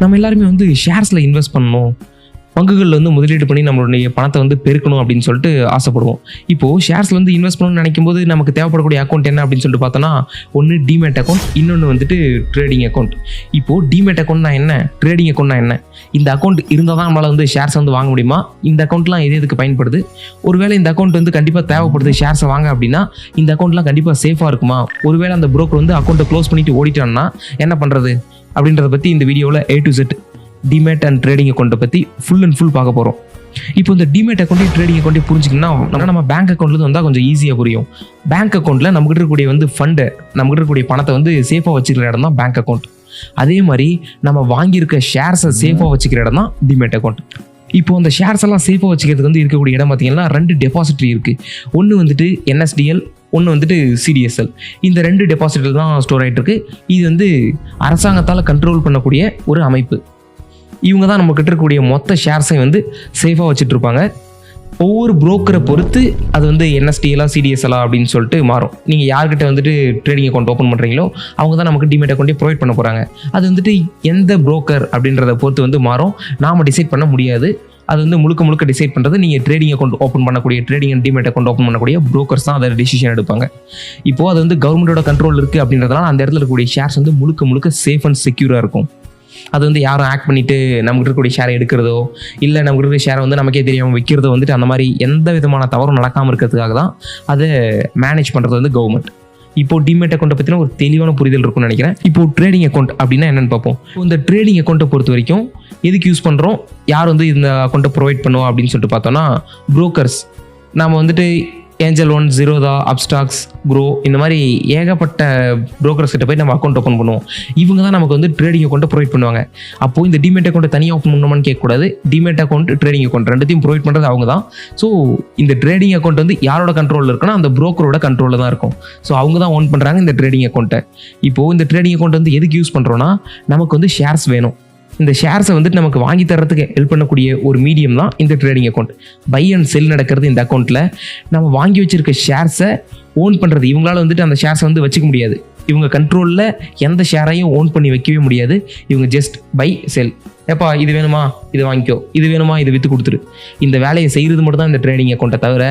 நம்ம எல்லாருமே வந்து ஷேர்ஸில் இன்வெஸ்ட் பண்ணணும், பங்குகளில் வந்து முதலீடு பண்ணி நம்மளுடைய பணத்தை வந்து பெருக்கணும் அப்படின்னு சொல்லிட்டு ஆசைப்படுவோம். இப்போது ஷேர்ஸில் வந்து இன்வெஸ்ட் பண்ணணும்னு நினைக்கும் போது நமக்கு தேவைப்படக்கூடிய அக்கௌண்ட் என்ன அப்படின்னு சொல்லிட்டு பார்த்தோன்னா, ஒன்று டிமேட் அக்கௌண்ட், இன்னொன்று வந்துட்டு ட்ரேடிங் அக்கௌண்ட். இப்போது டிமேட் அக்கௌண்ட்னா என்ன, ட்ரேடிங் அக்கௌண்ட்னா என்ன, இந்த அக்கௌண்ட் இருந்தால் தான் நம்மளால் வந்து ஷேர்ஸ் வந்து வாங்க முடியுமா, இந்த அக்கௌண்ட்லாம் எதுக்கு பயன்படுது, ஒருவேளை இந்த அக்கௌண்ட் வந்து கண்டிப்பாக தேவைப்படுது ஷேர்ஸை வாங்க அப்படின்னா இந்த அக்கௌண்ட்லாம் கண்டிப்பாக சேஃபாக இருக்குமா, ஒருவேளை அந்த புரோக்கர் வந்து அக்கௌண்ட்டை க்ளோஸ் பண்ணிட்டு ஓடிட்டான்னா என்ன பண்ணுறது அப்படின்றத பற்றி இந்த வீடியோவில் A to Z demat and trading அக்கௌண்ட்டை பற்றி ஃபுல் அண்ட் ஃபுல் பார்க்க போகிறோம். இப்போ இந்த டிமேட் அக்கௌண்ட்டையும் ட்ரேடிங் அக்கௌண்ட்டையும் புரிஞ்சிக்கணும்னா நம்ம பேங்க் அக்கௌண்ட்லேருந்து வந்தால் கொஞ்சம் ஈஸியாக புரியும். பேங்க் அக்கௌண்ட்டில் நம்மகிட்ட இருக்கக்கூடிய வந்து ஃபண்டு, நம்மகிட்ட இருக்கக்கூடிய பணத்தை வந்து சேஃபாக வச்சுக்கிற இடம் தான் பேங்க் அக்கௌண்ட். அதே மாதிரி நம்ம வாங்கியிருக்க ஷேர்ஸை சேஃபாக வச்சுக்கிற இடம் தான் டிமேட் அக்கௌண்ட். இப்போ அந்த ஷேர்ஸ் எல்லாம் சேஃபாக வச்சுக்கிறதுக்கு வந்து இருக்கக்கூடிய இடம் பார்த்தீங்கன்னா 2 டெபாசிட்ரி இருக்குது. ஒன்று வந்துட்டு NSDL, ஒன்று வந்துட்டு CDSL. இந்த 2 டெபாசிட்ரி தான் ஸ்டோர் ஆகிட்டு இருக்கு. இது வந்து அரசாங்கத்தால் கண்ட்ரோல் பண்ணக்கூடிய ஒரு அமைப்பு. இவங்க தான் நம்ம கிட்ட இருக்கக்கூடிய மொத்த ஷேர்ஸையும் வந்து சேஃபாக வச்சுட்டு இருப்பாங்க. ஒவ்வொரு புரோக்கரை பொறுத்து அது வந்து NSDL CDSL அப்படின்னு சொல்லிட்டு மாறும். நீங்கள் யார்கிட்ட வந்துட்டு ட்ரேடிங் அக்கௌண்ட் ஓப்பன் பண்ணுறீங்களோ அவங்க தான் நமக்கு டிமேட் அக்கௌண்ட்டே ப்ரொவைட் பண்ண போகிறாங்க. அது வந்துட்டு எந்த புரோக்கர் அப்படின்றத பொறுத்து வந்து மாறும், நாம் டிசைட் பண்ண முடியாது. அது வந்து முழுக்க டிசைட் பண்ணுறது நீங்கள் ட்ரேடிங் அக்கௌண்ட் ஓப்பன் பண்ணக்கூடிய, trading and demat account open பண்ணக்கூடிய புரோக்கர்ஸ் தான் அதை டிசிஷன் எடுப்பாங்க. இப்போது அது வந்து கவர்மெண்ட்டோட கண்ட்ரோல் இருக்குது அப்படின்றதுனால அந்த இடத்துல இருக்கக்கூடிய ஷேர்ஸ் வந்து முழுக்க சேஃப் அண்ட் செக்யூராக இருக்கும். அது வந்து யாரும் ஆக்ட் பண்ணிவிட்டு நமக்கு இருக்கக்கூடிய ஷேரை எடுக்கிறதோ இல்லை நமக்கு இருக்கிற ஷேரை வந்து நமக்கே தெரியாமல் வைக்கிறதோ வந்துட்டு அந்த மாதிரி எந்த விதமான தவறும் நடக்காமல் இருக்கிறதுக்காக தான் அதை மேனேஜ் பண்ணுறது வந்து கவர்மெண்ட். இப்போது டிமேட் அக்கௌண்ட்டை பற்றின ஒரு தெளிவான புரிதல் இருக்கும்னு நினைக்கிறேன். இப்போது ட்ரேடிங் அக்கௌண்ட் அப்படின்னா என்னென்னு பார்ப்போம். இந்த ட்ரேடிங் அக்கௌண்ட்டை பொறுத்த வரைக்கும் எதுக்கு யூஸ் பண்ணுறோம், யார் வந்து இந்த அக்கௌண்ட்டை ப்ரொவைட் பண்ணுவோம் அப்படின்னு சொல்லிட்டு பார்த்தோன்னா, புரோக்கர்ஸ். நாம் வந்துட்டு angel one, Zerodha, Upstox, grow, இந்த மாதிரி ஏகப்பட்ட புரோக்கர்ஸ் கிட்ட போய் நம்ம அக்கௌண்ட் ஓப்பன் பண்ணுவோம். இவங்க தான் நமக்கு வந்து ட்ரேடிங் அக்கௌண்ட்டை ப்ரொவைட் பண்ணுவாங்க. அப்போது இந்த டிமேட் அக்கௌண்ட்டை தனியாக ஓப்பன் பண்ணணுமான்னு கேட்கக்கூடாது. டிமேட் அக்கௌண்ட், ட்ரேடிங் அக்கௌண்ட் ரெண்டுத்தையும் ப்ரொவைட் பண்ணுறது அவங்க தான். ஸோ இந்த ட்ரேடிங் அக்கௌண்ட் வந்து யாரோட கண்ட்ரோலில் இருக்குன்னா அந்த புரோக்கரோட கண்ட்ரோலில் தான் இருக்கும். ஸோ அவங்க தான் ஓன் பண்ணுறாங்க இந்த ட்ரேடிங் அக்கௌண்ட்டை. இப்போது இந்த ட்ரேடிங் அக்கௌண்ட் வந்து எதுக்கு யூஸ் பண்ணுறோன்னா, நமக்கு வந்து ஷேர்ஸ் வேணும். இந்த ஷேர்ஸை வந்துட்டு நமக்கு வாங்கி தரத்துக்கு ஹெல்ப் பண்ணக்கூடிய ஒரு மீடியம் தான் இந்த trading account. By and sell நடக்கிறது இந்த அக்கௌண்ட்டில். நம்ம வாங்கி வச்சிருக்க ஷேர்ஸை ஓன் பண்ணுறது, இவங்களால வந்துட்டு அந்த ஷேர்ஸை வந்து வச்சுக்க முடியாது. இவங்க கண்ட்ரோலில் எந்த ஷேரையும் ஓன் பண்ணி வைக்கவே முடியாது. இவங்க ஜஸ்ட் பை செல், ஏப்பா இது வேணுமா இது வாங்கிக்கோ, இது வேணுமா இது விற்று கொடுத்துரு, இந்த வேலையை செய்கிறது மட்டும் தான் இந்த ட்ரேடிங் அக்கௌண்ட்டை தவிர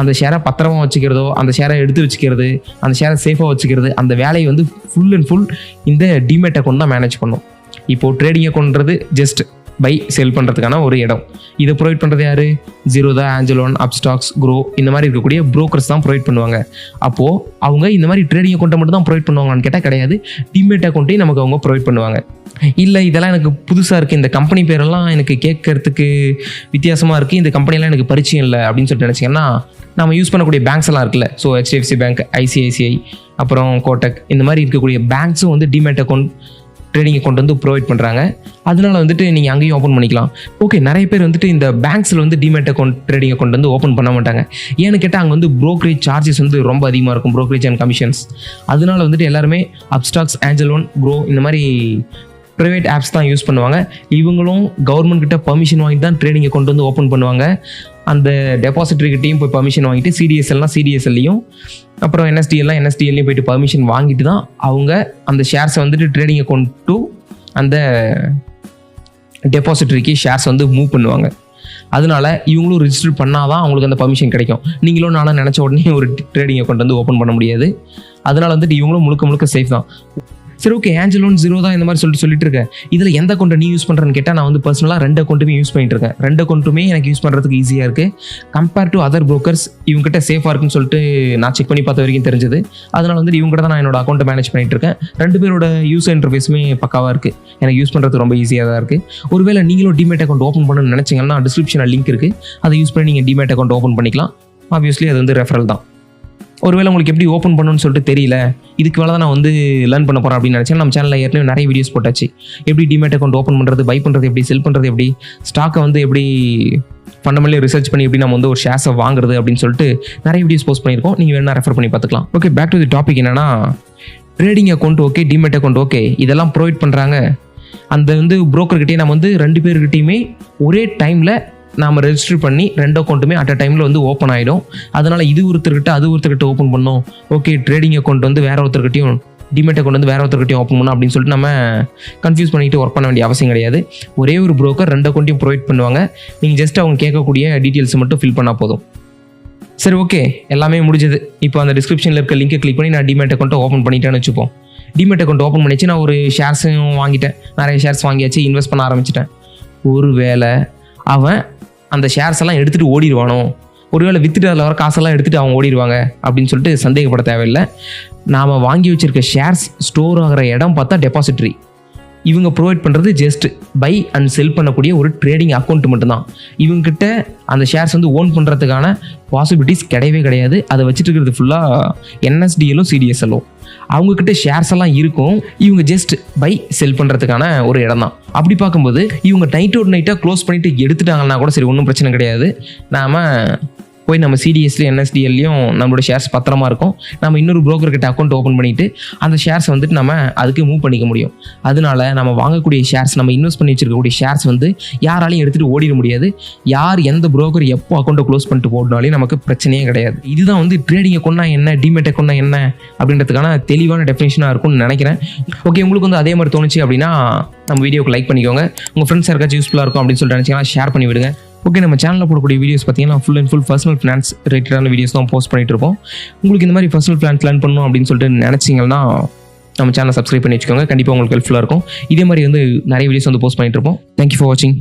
அந்த ஷேரை பத்திரமா வச்சுக்கிறதோ, அந்த ஷேரை எடுத்து வச்சுக்கிறது, அந்த ஷேரை சேஃபாக வச்சுக்கிறது, அந்த வேலையை வந்து ஃபுல் அண்ட் ஃபுல் இந்த டிமேட் அக்கௌண்ட் தான் மேனேஜ் பண்ணும். இப்போது ட்ரேடிங் அக்கௌண்ட்றது ஜஸ்ட் பை செல் பண்ணுறதுக்கான ஒரு இடம். இதை ப்ரொவைட் பண்ணுறது யார், Zerodha, angel one, Upstox, grow, இந்த மாதிரி இருக்கக்கூடிய புரோக்கர்ஸ் தான் ப்ரொவைட் பண்ணுவாங்க. அப்போது அவங்க இந்த மாதிரி ட்ரேடிங் அக்கௌண்ட்டை மட்டும் தான் ப்ரொவைட் பண்ணுவாங்கன்னு கேட்டால் கிடையாது, டிமேட் அக்கௌண்ட்டையும் நமக்கு அவங்க ப்ரொவைட் பண்ணுவாங்க. இல்லை இதெல்லாம் எனக்கு புதுசாக இருக்குது, இந்த கம்பெனி பேரெல்லாம் எனக்கு கேட்கறதுக்கு வித்தியாசமாக இருக்குது, இந்த கம்பெனியெல்லாம் எனக்கு பரிச்சயம் இல்லை அப்படின்னு சொல்லிட்டு நினச்சிங்கன்னா, நம்ம யூஸ் பண்ணக்கூடிய பேங்க்ஸ் எல்லாம் இருக்குல்ல, ஸோ HDFC பேங்க், ICICI, அப்புறம் கோட்டக், இந்த மாதிரி இருக்கக்கூடிய பேங்க்ஸும் வந்து டிமேட் அக்கௌண்ட், ட்ரேடிங் அக்கௌண்ட் வந்து ப்ரொவைட் பண்ணுறாங்க. அதனால வந்துட்டு நீங்கள் அங்கேயும் ஓப்பன் பண்ணிக்கலாம். ஓகே, நிறைய பேர் வந்துட்டு இந்த பேங்க்ஸில் வந்து டிமேட் அக்கௌண்ட், ட்ரேடிங் அக்கௌண்ட் வந்து ஓப்பன் பண்ண மாட்டாங்க. ஏன்னு கேட்டால் அங்கே வந்து ப்ரோக்கரேஜ் சார்ஜஸ் வந்து ரொம்ப அதிகமாக இருக்கும், ப்ரோக்கரேஜ் அண்ட் கமிஷன்ஸ். அதனால வந்துட்டு எல்லாருமே அப்ஸ்டாக்ஸ், ஏஞ்சல் ஒன், க்ரோ இந்த மாதிரி ப்ரைவேட் ஆப்ஸ் தான் யூஸ் பண்ணுவாங்க. இவங்களும் கவர்மெண்ட் கிட்ட பர்மிஷன் வாங்கிட்டு தான் ட்ரேடிங் அக்கௌண்ட் வந்து ஓப்பன் பண்ணுவாங்க. அந்த டெபாசிட்ரிக்கிட்டையும் போய் பர்மிஷன் வாங்கிட்டு, CDSLலாம் CDSLலையும், அப்புறம் NSDLலையும் போயிட்டு பர்மிஷன் வாங்கிட்டு தான் அவங்க அந்த ஷேர்ஸை வந்துட்டு ட்ரேடிங் அக்கௌண்ட் டு அந்த டெபாசிட்ரிக்கு ஷேர்ஸ் வந்து மூவ் பண்ணுவாங்க. அதனால இவங்களும் ரிஜிஸ்டர் பண்ணால் தான் அவங்களுக்கு அந்த பர்மிஷன் கிடைக்கும். நீங்களும் நானும் நினச்ச உடனே ஒரு ட்ரேடிங் அக்கௌண்ட் வந்து ஓப்பன் பண்ண முடியாது. அதனால வந்துட்டு இவங்களும் முழுக்க சேஃப் தான். சரி, ஓகே, ஏஞ்சல் ஒன், ஜீரோதா இந்த மாதிரி சொல்லிட்டு இருக்கேன். இதில் எந்த அக்கௌண்ட்டை நீ யூஸ் பண்ணுறேன்னு கேட்டால், நான் வந்து பர்சனலாக 2 அக்கௌண்ட்டுமே யூஸ் பண்ணிட்டு இருக்கேன். 2 அக்கௌண்ட்டுமே எனக்கு யூஸ் பண்ணுறதுக்கு ஈஸியாக இருக்குது. கம்பேர் டு அதர் புரோக்கர்ஸ் இவங்ககிட்ட சேஃபாக இருக்குன்னு சொல்லிட்டு நான் செக் பண்ணி பார்த்த வரைக்கும் தெரிஞ்சது. அதனால் வந்து இவங்ககிட்ட தான் நான் என்னோட அக்கௌண்ட்டை மேனேஜ் பண்ணிட்டு இருக்கேன். 2 பேரோட யூசர் இன்டர்ஃபேஸுமே பக்காவாக இருக்குது. எனக்கு யூஸ் பண்ணுறதுக்கு ரொம்ப ஈஸியாக தான் இருக்குது. ஒருவேளை நீங்களும் டிமேட் அக்கௌண்ட் ஓப்பன் பண்ணணும்னு நினச்சிங்கன்னா டிஸ்கிரிப்ஷனில் லிங்க் இருக்குது, அதை யூஸ் பண்ணி நீங்கள் டிமேட் அக்கௌண்ட் ஓப்பன் பண்ணிக்கலாம். ஆப்வியஸ்லி அது வந்து ரெஃபரல் தான். ஒருவேளை உங்களுக்கு எப்படி ஓப்பன் பண்ணணும்னு சொல்லிட்டு தெரியல, இதுக்கு மேலே தான் நான் வந்து லேர்ன் பண்ண போகிறேன் அப்படின்னு நினச்சேன். நம்ம சேனலில் ஏற்கனவே நிறைய வீடியோஸ் போட்டாச்சு. எப்படி டிமேட் அக்கௌண்ட் ஓப்பன் பண்ணுறது, பை பண்ணுறது எப்படி, செல் பண்ணுறது எப்படி, ஸ்டாக்கை வந்து எப்படி ஃபண்டமெண்டலி ரிசர்ச் பண்ணி எப்படி நம்ம வந்து ஒரு ஷேர்ஸை வாங்குறது அப்படின்னு சொல்லிட்டு நிறைய வீடியோஸ் போஸ்ட் பண்ணியிருக்கோம். நீங்கள் வேணா ரெஃபர் பண்ணி பார்த்துக்கலாம். Okay, back to the topic. என்னன்னா, trading account okay, demat account okay, இதெல்லாம் ப்ரொவைட் பண்ணுறாங்க. அந்த வந்து புரோக்கர்கிட்டே நம்ம வந்து 2 பேர்கிட்டையுமே ஒரே டைமில் நாம் ரெஜிஸ்டர் பண்ணி 2 அக்கௌண்ட்டுமே அட் அ டைமில் வந்து ஓப்பன் ஆகிடும். அதனால் இது ஒருத்தர்கிட்ட அது ஒருத்தர்கிட்ட ஓப்பன் பண்ணோம். ஓகே, ட்ரேடிங் அக்கௌண்ட் வந்து வேற ஒருத்தர்கிட்டையும் டிமேட் அக்கௌண்ட் வந்து வேற ஒருத்தர்கிட்டையும் ஓப்பன் பண்ணணும் அப்படின்னு சொல்லிட்டு நம்ம கன்ஃபியூஸ் பண்ணிட்டு ஒர்க் பண்ண வேண்டிய அவசியம் கிடையாது. ஒரே ஒரு broker 2 அக்கௌண்ட்டையும் ப்ரொவைட் பண்ணுவாங்க. நீங்கள் ஜஸ்ட் அவங்க கேட்கக்கூடிய டீட்டெயில்ஸ் மட்டும் ஃபில் பண்ணால் போதும். சரி, ஓகே, எல்லாமே முடிஞ்சது. இப்போ அந்த டிஸ்கிரிப்ஷனில் இருக்க லிங்கை கிளிக் பண்ணி நான் டிமேட் அக்கௌண்ட்டை ஓப்பன் பண்ணிட்டேன்னு வச்சுப்போம். டிமேட் அக்கௌண்ட் ஓப்பன் பண்ணிச்சு, நான் ஒரு ஷேர்ஸும் வாங்கிட்டேன், நிறைய ஷேர்ஸ் வாங்கியாச்சு, இன்வெஸ்ட் பண்ண ஆரம்பிச்சிட்டேன். ஒருவேளை அவன் அந்த ஷேர்ஸ் எல்லாம் எடுத்துகிட்டு ஓடிடுவானோ, ஒருவேளை வித்துட்டு அதில் வர காசெல்லாம் எடுத்துகிட்டு அவங்க ஓடிடுவாங்க அப்படின்னு சொல்லிட்டு சந்தேகப்பட தேவையில்லை. நாம் வாங்கி வச்சுருக்க ஷேர்ஸ் ஸ்டோர் ஆகிற இடம் பார்த்தா டெபாசிட்ரி. இவங்க ப்ரொவைட் பண்ணுறது ஜஸ்ட் பை அண்ட் செல் பண்ணக்கூடிய ஒரு ட்ரேடிங் அக்கௌண்ட் மட்டும்தான். இவங்ககிட்ட அந்த ஷேர்ஸ் வந்து ஓன் பண்ணுறதுக்கான பாசிபிலிட்டிஸ் கிடையவே கிடையாது. அதை வச்சுட்டு இருக்கிறது ஃபுல்லாக NSDLோ CDSLோ. அவங்கக்கிட்ட ஷேர்ஸ் எல்லாம் இருக்கும், இவங்க ஜஸ்ட் பை செல் பண்ணுறதுக்கான ஒரு இடம் தான். அப்படி பார்க்கும்போது இவங்க நைட்டாக க்ளோஸ் பண்ணிவிட்டு எடுத்துட்டாங்கன்னா கூட சரி, ஒன்றும் பிரச்சனை கிடையாது. நாம் போய் நம்ம CDSலையும் NSDLலையும் நம்மளோட ஷேர்ஸ் பத்திரமா இருக்கும். நம்ம இன்னொரு brokerகிட்ட அக்கௌண்ட் ஓப்பன் பண்ணிவிட்டு அந்த ஷேர்ஸை வந்துட்டு நம்ம அதுக்கு மூவ் பண்ணிக்க முடியும். அதனால நம்ம வாங்கக்கூடிய ஷேர்ஸ், நம்ம இன்வெஸ்ட் பண்ணி வச்சிருக்கக்கூடிய ஷேர்ஸ் வந்து யாராலையும் எடுத்துகிட்டு ஓடிட முடியாது. யார் எந்த broker எப்போ அக்கௌண்ட்டை க்ளோஸ் பண்ணிட்டு போனாலும் நமக்கு பிரச்சனையே கிடையாது. இதுதான் வந்து ட்ரேடிங் அக்கௌண்ட்னா என்ன, டிமேட் அக்கௌண்ட்னா என்ன அப்படின்றதுக்கான தெளிவான டெஃபினேஷனாக இருக்கும்னு நினைக்கிறேன். ஓகே, உங்களுக்கு வந்து அதே மாதிரி தோணுச்சு அப்படின்னா நம்ம வீடியோக்கு லைக் பண்ணிக்கோங்க. உங்கள் ஃப்ரெண்ட்ஸ் யாருக்காச்சும் யூஸ்ஃபுல்லாக இருக்கும் அப்படின்னு சொல்லிட்டு நினச்சிங்கன்னா ஷேர் பண்ணி விடுங்க. ஓகே, நம்ம சேனலில் போடக்கூடிய வீடியோஸ் பார்த்தீங்கன்னா full and full personal finance ரிலேட்டடான வீடியோஸ் தான் போஸ்ட் பண்ணிட்டு இருப்போம். உங்களுக்கு இந்த மாதிரி பர்சனல் ஃபினான்ஸ் லேர்ன் பண்ணணும் அப்படின்னு சொல்லிட்டு நினச்சிங்கன்னா நம்ம சேனலை சப்ஸ்கிரைப் பண்ணி வச்சுக்கோங்க. கண்டிப்பாக உங்களுக்கு ஹெல்ப்ஃபுல்லாக இருக்கும். இதே மாதிரி வந்து நிறைய வீடியோஸ் வந்து போஸ்ட் பண்ணிட்டு இருப்போம். தேங்க்யூ ஃபார் வாட்சிங்.